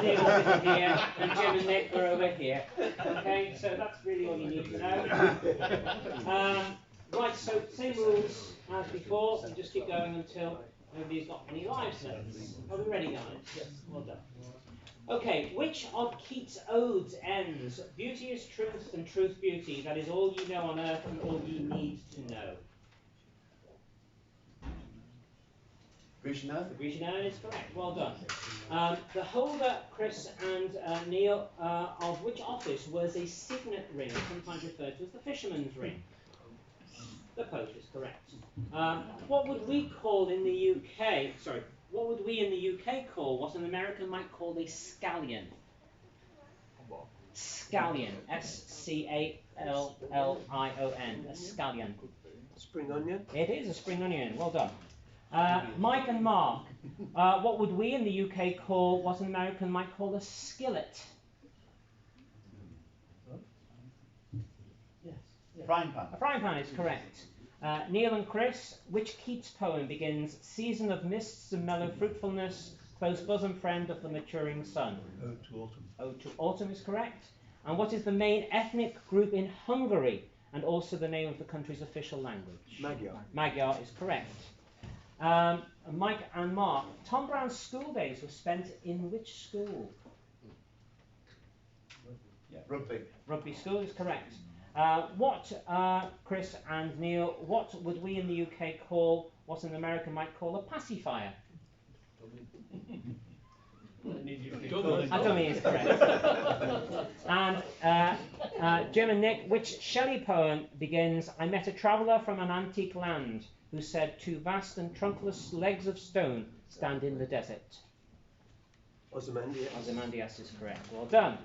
Neil's over here, and Jim and Nick are over here. Okay, so that's really all you need to know. Right, so same rules as before. You just keep going until nobody's got any lives left. Are we ready, guys? Yes. Well done. Okay, which of Keats' odes ends? Beauty is truth and truth beauty. That is all you know on earth and all you need to know. Grecian is correct. Well done. The holder, Chris and Neil, of which office was a signet ring, sometimes referred to as the fisherman's ring? The Pope is correct. What would we call in the UK? Sorry. What would we in the UK call what an American might call a scallion? Scallion. S-C-A-L-L-I-O-N. A scallion. Spring onion? It is a spring onion. Well done. Mike and Mark. What would we in the UK call what an American might call a skillet? Yes. Frying pan. A frying pan is correct. Neil and Chris, which Keats poem begins, season of mists and mellow fruitfulness, close bosom friend of the maturing sun? Ode to Autumn. Ode to Autumn is correct. And what is the main ethnic group in Hungary, and also the name of the country's official language? Magyar. Magyar is correct. Mike and Mark, Tom Brown's school days were spent in which school? Yeah, rugby. Rugby school is correct. Chris and Neil, what would we in the UK call what an American might call a pacifier? A dummy is correct. And Jim and Nick, which Shelley poem begins, I met a traveller from an antique land who said, two vast and trunkless legs of stone stand in the desert? Ozymandias. Ozymandias is correct. Well done.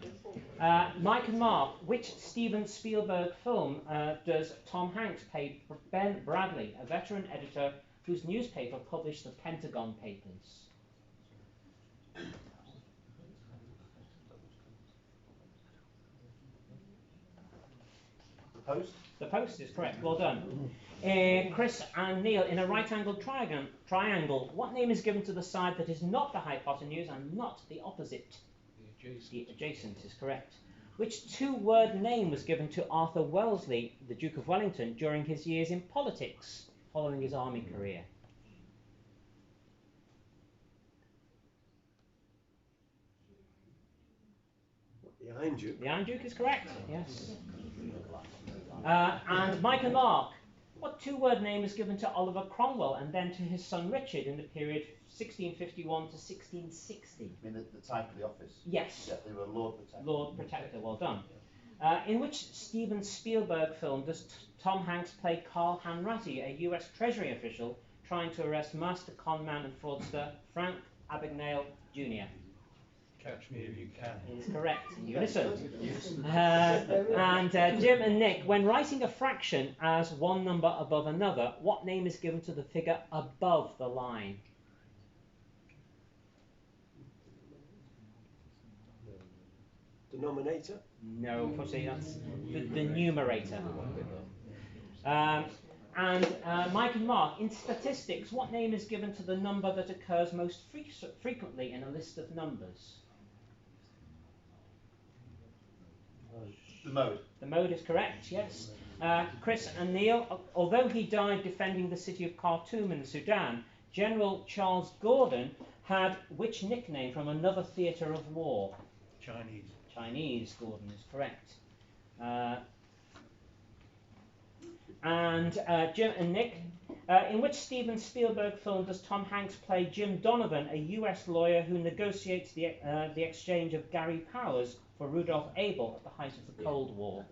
Mike and Mark, which Steven Spielberg film does Tom Hanks play Ben Bradley, a veteran editor whose newspaper published the Pentagon Papers? The Post? The Post is correct. Well done. Chris and Neil, in a right-angled triangle, what name is given to the side that is not the hypotenuse and not the opposite? The adjacent is correct. Which two-word name was given to Arthur Wellesley, the Duke of Wellington, during his years in politics, following his army career? The Iron Duke. The Iron Duke is correct, yes. And Mike and Mark, what two-word name was given to Oliver Cromwell and then to his son Richard in the period 1651 to 1660? You mean the type of the office? Yes. Yeah, they were Lord Protector. Lord Protector, well done. In which Steven Spielberg film does Tom Hanks play Carl Hanratty, a US Treasury official trying to arrest master conman and fraudster Frank Abagnale Jr.? Catch Me If You Can. Is correct. In unison. And Jim and Nick, when writing a fraction as one number above another, what name is given to the figure above the line? Denominator? No, pussy, that's the numerator. Mike and Mark, in statistics, what name is given to the number that occurs most frequently in a list of numbers? The mode. The mode is correct, yes. Chris and Neil, although he died defending the city of Khartoum in the Sudan, General Charles Gordon had which nickname from another theatre of war? Chinese. Chinese, Gordon is correct. Jim and Nick, in which Steven Spielberg film does Tom Hanks play Jim Donovan, a US lawyer who negotiates the exchange of Gary Powers for Rudolph Abel at the height of the Cold War?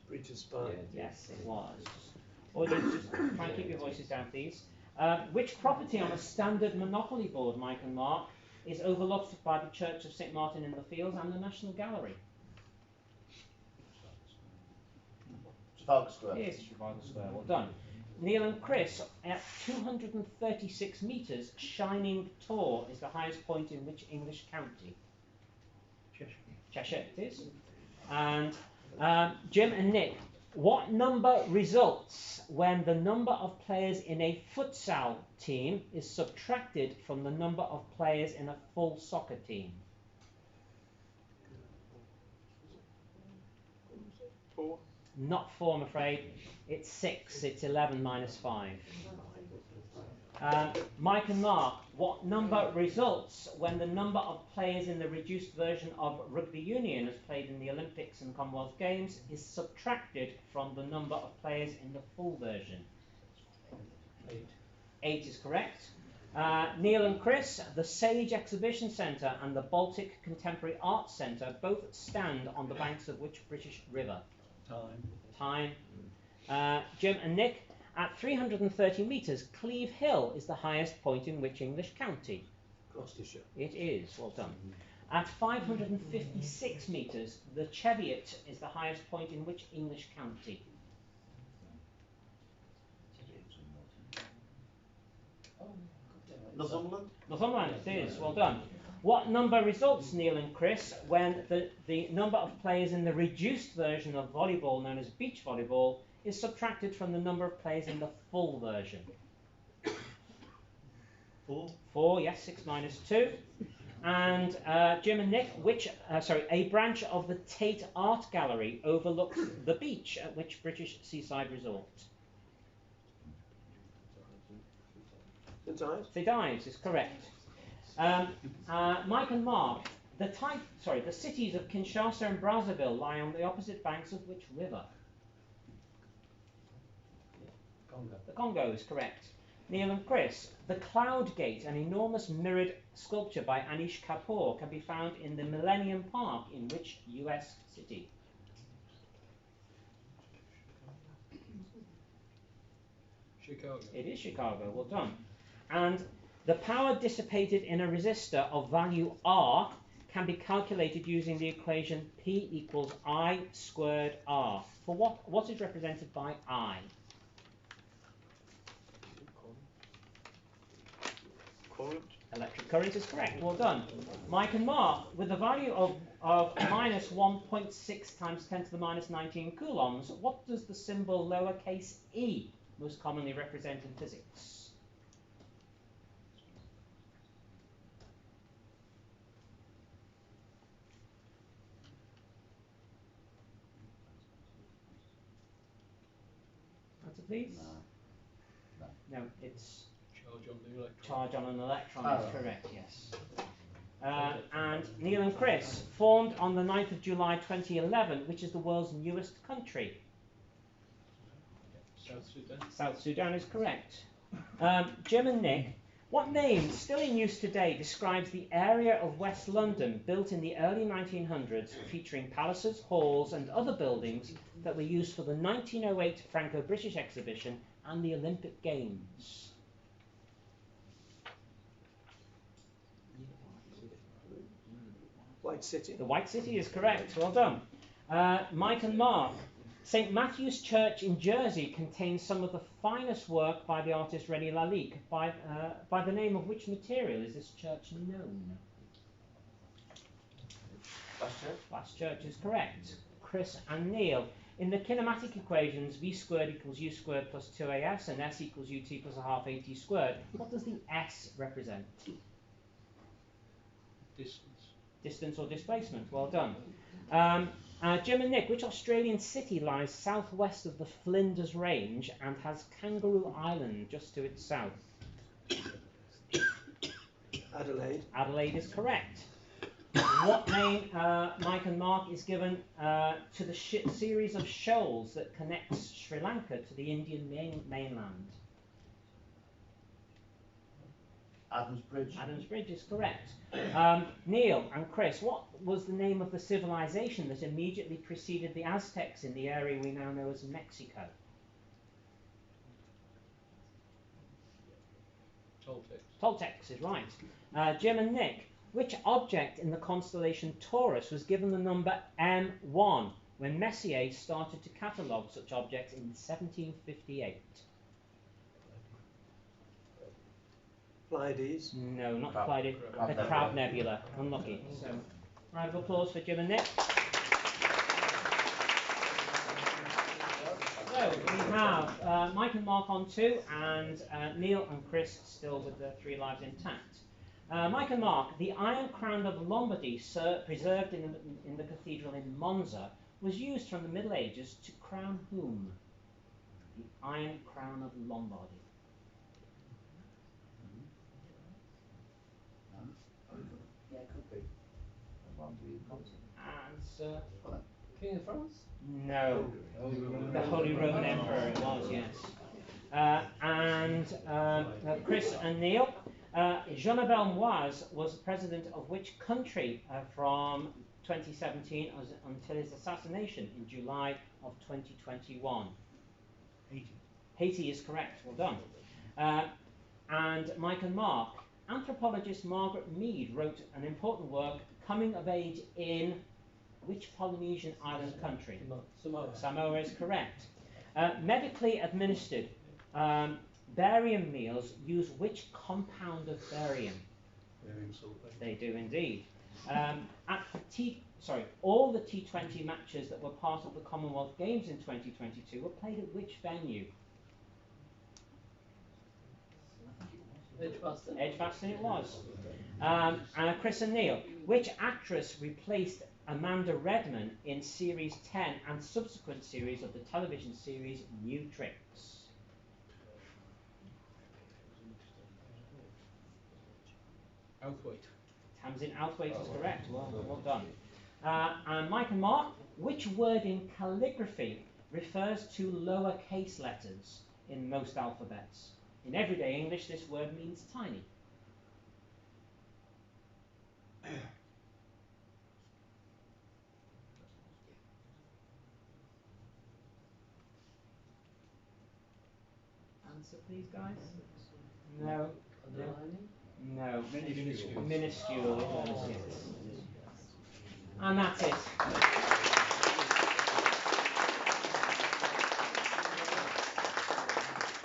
Breach of Spy. Yes, it was. Audience, just try and keep your voices down, please. Which property on a standard monopoly board, Mike and Mark, is overlooked by the Church of St. Martin in the Fields and the National Gallery? Trafalgar Square. Yes, Trafalgar Square. Well done. Neil and Chris, at 236 metres, Shining Tor is the highest point in which English county? Cheshire. Cheshire it is. And Jim and Nick, What number results when the number of players in a futsal team is subtracted from the number of players in a full soccer team? 4. Not 4, I'm afraid. It's 6. It's 11 minus 5. Mike and Mark, what number results when the number of players in the reduced version of rugby union as played in the Olympics and Commonwealth Games is subtracted from the number of players in the full version? 8. 8 is correct. Neil and Chris, the Sage Exhibition Centre and the Baltic Contemporary Arts Centre both stand on the banks of which British river? Time. Jim and Nick, at 330 metres, Cleve Hill is the highest point in which English county? Gloucestershire. It is, well done. At 556 metres, the Cheviot is the highest point in which English county? Northumberland? Northumberland, it is, well done. What number results, Neil and Chris, when the number of players in the reduced version of volleyball, known as beach volleyball, is subtracted from the number of players in the full version? 4. 4, yes, 6 minus 2. And Jim and Nick, a branch of the Tate Art Gallery overlooks the beach at which British seaside resort? St Ives. St Ives is correct. Mike and Mark, the cities of Kinshasa and Brazzaville lie on the opposite banks of which river? Congo. The Congo is correct. Neil and Chris, the Cloud Gate, an enormous mirrored sculpture by Anish Kapoor, can be found in the Millennium Park in which US city? Chicago. It is Chicago, well done. And the power dissipated in a resistor of value R can be calculated using the equation P equals I squared R. For what is represented by I? Current. Electric current is correct, well done. Mike and Mark, with the value of minus 1.6 times 10 to the minus 19 coulombs, what does the symbol lowercase e most commonly represent in physics? Answer, please? No, it's Charge on the electron. charge on an electron, Oh. is correct, yes. And Neil and Chris, formed on the 9th of July 2011, which is the world's newest country? South Sudan. South Sudan is correct. Jim and Nick, what name, still in use today, describes the area of West London built in the early 1900s, featuring palaces, halls and other buildings that were used for the 1908 Franco-British exhibition and the Olympic Games? White City. The White City is correct, well done. Mike and Mark, St Matthew's Church in Jersey contains some of the finest work by the artist René Lalique. By the name of which material is this church known? Glass church is correct. Chris and Neil, in the kinematic equations v squared equals u squared plus 2as and s equals ut plus a half at squared, what does the s represent? Distance. Distance or displacement, well done. Jim and Nick, which Australian city lies southwest of the Flinders Range and has Kangaroo Island just to its south? Adelaide. Adelaide is correct. What name, Mike and Mark, is given to the series of shoals that connects Sri Lanka to the Indian mainland? Adams Bridge. Adams Bridge is correct. Neil and Chris, what was the name of the civilization that immediately preceded the Aztecs in the area we now know as Mexico? Toltecs is right. Jim and Nick, which object in the constellation Taurus was given the number M1 when Messier started to catalogue such objects in 1758? Pleiades. No, not Crab- Pleiades. Crab The Nebula. Crab Nebula. Unlucky. So, round of applause for Jim and Nick. So we have Mike and Mark on 2, and Neil and Chris still with their 3 lives intact. Mike and Mark, the Iron Crown of Lombardy, preserved in the cathedral in Monza, was used from the Middle Ages to crown whom? The Iron Crown of Lombardy. Yeah, it could be. Answer. King of France? No. The Holy Roman Emperor it was, yes. Chris and Neil. Jean Belmoise was president of which country from 2017 until his assassination in July of 2021? Haiti. Haiti is correct, well done. And Mike and Mark, anthropologist Margaret Mead wrote an important work, Coming of Age in which Polynesian island country? Samoa. Samoa is correct. Medically administered barium meals use which compound of barium? Barium sulfate. They do indeed. All the T20 matches that were part of the Commonwealth Games in 2022 were played at which venue? Edgbaston. Edgbaston it was. Chris and Neil, which actress replaced Amanda Redman in Series 10 and subsequent series of the television series New Tricks? Outhwaite. Tamsin Outhwaite is correct. Well done. And Mike and Mark, which word in calligraphy refers to lowercase letters in most alphabets? In everyday English, this word means tiny. Answer, please, guys. No. No. Minuscule. Minuscule. It was, yes. And that's it.